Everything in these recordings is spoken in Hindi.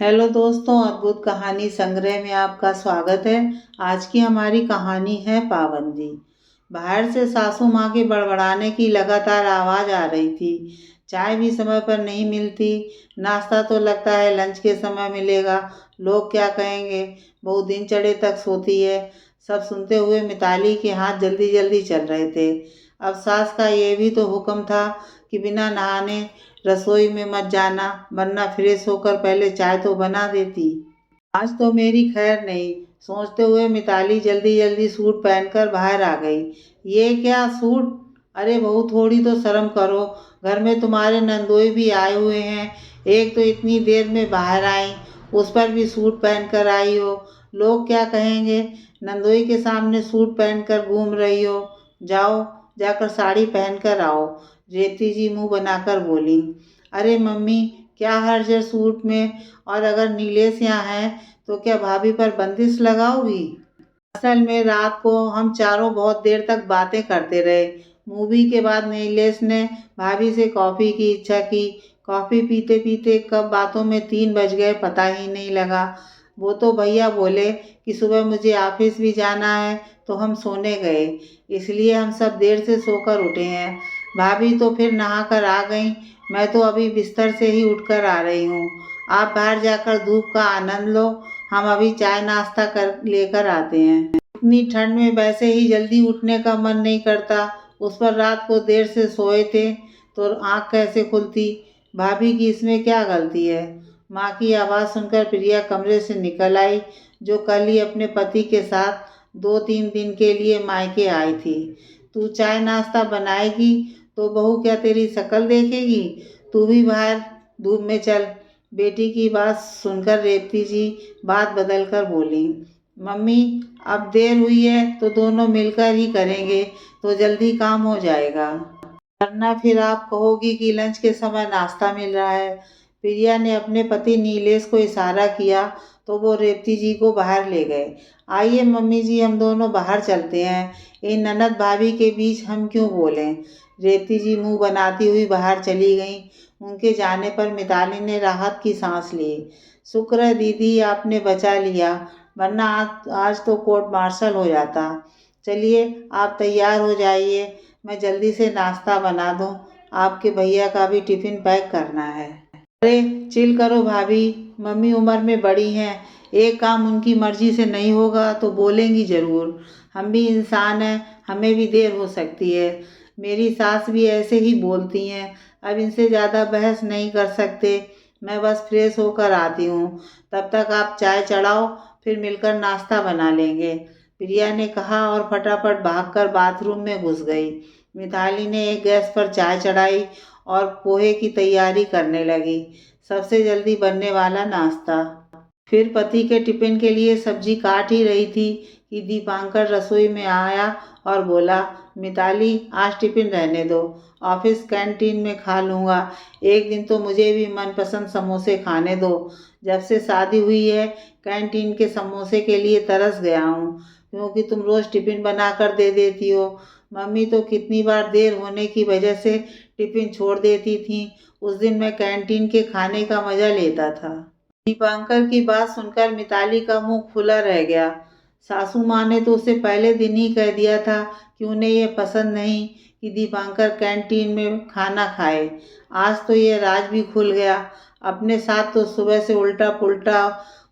हेलो दोस्तों, अद्भुत कहानी संग्रह में आपका स्वागत है। आज की हमारी कहानी है पाबंदी। बाहर से सासू माँ के बड़बड़ाने की लगातार आवाज़ आ रही थी। चाय भी समय पर नहीं मिलती, नाश्ता तो लगता है लंच के समय मिलेगा। लोग क्या कहेंगे, बहू दिन चढ़े तक सोती है। सब सुनते हुए मिताली के हाथ जल्दी जल्दी चल रहे थे। अब सास का ये भी तो हुक्म था कि बिना नहाने रसोई में मत जाना, वरना फ्रेश होकर पहले चाय तो बना देती। आज तो मेरी खैर नहीं, सोचते हुए मिताली जल्दी जल्दी सूट पहनकर बाहर आ गई। ये क्या सूट? अरे बहू, थोड़ी तो शर्म करो। घर में तुम्हारे नंदोई भी आए हुए हैं। एक तो इतनी देर में बाहर आई, उस पर भी सूट पहनकर आई हो। लोग क्या कहेंगे? नंदोई के सामने सूट पहनकर घूम रही हो। जाओ, जाकर साड़ी पहनकर आओ। रेवती जी मुंह बनाकर बोली। अरे मम्मी, क्या हर्ज है सूट में? और अगर नीलेश यहाँ है तो क्या भाभी पर बंदिश लगाओगी? असल में रात को हम चारों बहुत देर तक बातें करते रहे। मूवी के बाद नीलेश ने भाभी से कॉफ़ी की इच्छा की। कॉफ़ी पीते पीते कब बातों में 3 बज गए पता ही नहीं लगा। वो तो भैया बोले कि सुबह मुझे ऑफिस भी जाना है, तो हम सोने गए। इसलिए हम सब देर से सोकर उठे हैं। भाभी तो फिर नहाकर आ गईं। मैं तो अभी बिस्तर से ही उठकर आ रही हूँ। आप बाहर जाकर धूप का आनंद लो, हम अभी चाय नाश्ता कर लेकर आते हैं। इतनी ठंड में वैसे ही जल्दी उठने का मन नहीं करता। उस पर रात को देर से सोए थे तो आँख कैसे खुलती? भाभी की इसमें क्या गलती है? माँ की आवाज़ सुनकर प्रिया कमरे से निकल आई, जो कल ही अपने पति के साथ 2-3 दिन के लिए मायके आई थी। तू चाय नाश्ता बनाएगी तो बहू क्या तेरी शक्ल देखेगी? तू भी बाहर धूप में चल। बेटी की बात सुनकर रेवती जी बात बदल कर बोली। मम्मी, अब देर हुई है तो दोनों मिलकर ही करेंगे तो जल्दी काम हो जाएगा, वरना फिर आप कहोगी कि लंच के समय नाश्ता मिल रहा है। प्रिया ने अपने पति नीलेश को इशारा किया तो वो रेवती जी को बाहर ले गए। आइए मम्मी जी, हम दोनों बाहर चलते हैं। इन ननद भाभी के बीच हम क्यों बोलें? रेवती जी मुंह बनाती हुई बाहर चली गईं। उनके जाने पर मिताली ने राहत की सांस ली। शुक्र है दीदी, आपने बचा लिया, वरना आज तो कोर्ट मार्शल हो जाता। चलिए, आप तैयार हो जाइए, मैं जल्दी से नाश्ता बना दूं। आपके भैया का भी टिफ़िन पैक करना है। अरे चिल करो भाभी, मम्मी उम्र में बड़ी हैं। एक काम उनकी मर्जी से नहीं होगा तो बोलेंगी ज़रूर। हम भी इंसान हैं, हमें भी देर हो सकती है। मेरी सास भी ऐसे ही बोलती हैं। अब इनसे ज़्यादा बहस नहीं कर सकते। मैं बस फ्रेश होकर आती हूँ। तब तक आप चाय चढ़ाओ, फिर मिलकर नाश्ता बना लेंगे, प्रिया ने कहा और फटाफट भागकर बाथरूम में घुस गई। मिताली ने एक गैस पर चाय चढ़ाई और पोहे की तैयारी करने लगी, सबसे जल्दी बनने वाला नाश्ता। फिर पति के टिफ़िन के लिए सब्जी काट ही रही थी कि दीपांकर रसोई में आया और बोला, मिताली आज टिफ़िन रहने दो, ऑफिस कैंटीन में खा लूँगा। एक दिन तो मुझे भी मनपसंद समोसे खाने दो। जब से शादी हुई है कैंटीन के समोसे के लिए तरस गया हूँ, क्योंकि तुम रोज़ टिफ़िन बना कर दे देती हो। मम्मी तो कितनी बार देर होने की वजह से टिफ़िन छोड़ देती थीं। उस दिन मैं कैंटीन के खाने का मज़ा लेता था। दीपांकर की बात सुनकर मिताली का मुंह खुला रह गया। सासू माँ ने तो उसे पहले दिन ही कह दिया था कि उन्हें ये पसंद नहीं कि दीपांकर कैंटीन में खाना खाए। आज तो ये राज भी खुल गया। अपने साथ तो सुबह से उल्टा पुल्टा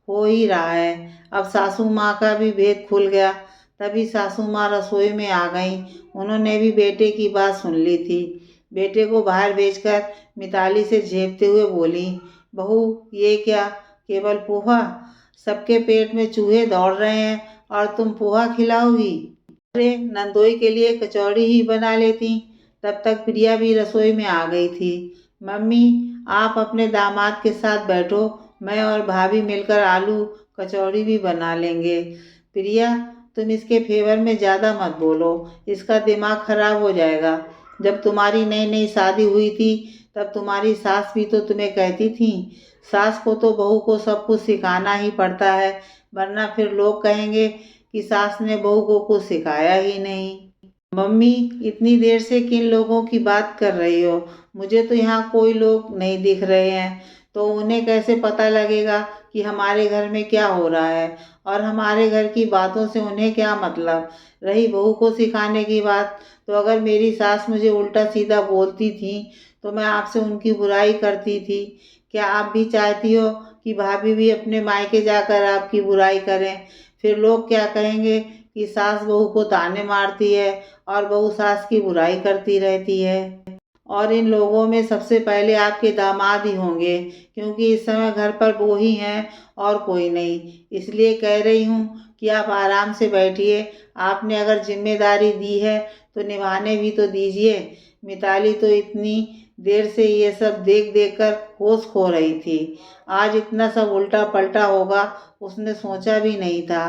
हो ही रहा है। अब सासू माँ का भी भेद खुल गया। तभी सासू माँ रसोई में आ गईं। उन्होंने भी बेटे की बात सुन ली थी। बेटे को बाहर भेजकर मिताली से झेपते हुए बोली, बहू ये क्या, केवल पोहा? सबके पेट में चूहे दौड़ रहे हैं और तुम पोहा खिलाओगी? अरे नंदोई के लिए कचौड़ी ही बना लेती। तब तक प्रिया भी रसोई में आ गई थी। मम्मी, आप अपने दामाद के साथ बैठो, मैं और भाभी मिलकर आलू कचौड़ी भी बना लेंगे। प्रिया, तुम इसके फेवर में ज़्यादा मत बोलो, इसका दिमाग खराब हो जाएगा। जब तुम्हारी नई नई शादी हुई थी तब तुम्हारी सास भी तो तुम्हें कहती थी, सास को तो बहू को सब कुछ सिखाना ही पड़ता है, वरना फिर लोग कहेंगे कि सास ने बहू को कुछ सिखाया ही नहीं। मम्मी, इतनी देर से किन लोगों की बात कर रही हो? मुझे तो यहाँ कोई लोग नहीं दिख रहे हैं। तो उन्हें कैसे पता लगेगा कि हमारे घर में क्या हो रहा है और हमारे घर की बातों से उन्हें क्या मतलब। रही बहू को सिखाने की बात, तो अगर मेरी सास मुझे उल्टा सीधा बोलती थी तो मैं आपसे उनकी बुराई करती थी। क्या आप भी चाहती हो कि भाभी भी अपने मायके जाकर आपकी बुराई करें? फिर लोग क्या कहेंगे कि सास बहू को ताने मारती है और बहू सास की बुराई करती रहती है। और इन लोगों में सबसे पहले आपके दामाद ही होंगे, क्योंकि इस समय घर पर वो ही हैं और कोई नहीं। इसलिए कह रही हूँ कि आप आराम से बैठिए। आपने अगर जिम्मेदारी दी है तो निभाने भी तो दीजिए। मिताली तो इतनी देर से ये सब देख देख कर होश खो रही थी। आज इतना सब उल्टा पलटा होगा उसने सोचा भी नहीं था।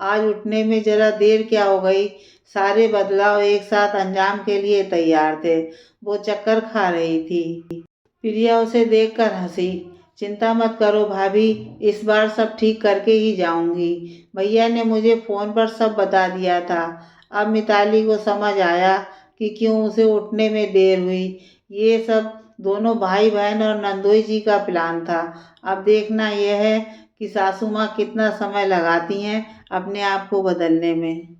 आज उठने में जरा देर क्या हो गई, सारे बदलाव एक साथ अंजाम के लिए तैयार थे। वो चक्कर खा रही थी। प्रिया उसे देखकर हंसी। चिंता मत करो भाभी, इस बार सब ठीक करके ही जाऊंगी। भैया ने मुझे फोन पर सब बता दिया था। अब मिताली को समझ आया कि क्यों उसे उठने में देर हुई। ये सब दोनों भाई बहन और नंदोई जी का प्लान था। अब देखना यह है कि सासू माँ कितना समय लगाती हैं अपने आप को बदलने में।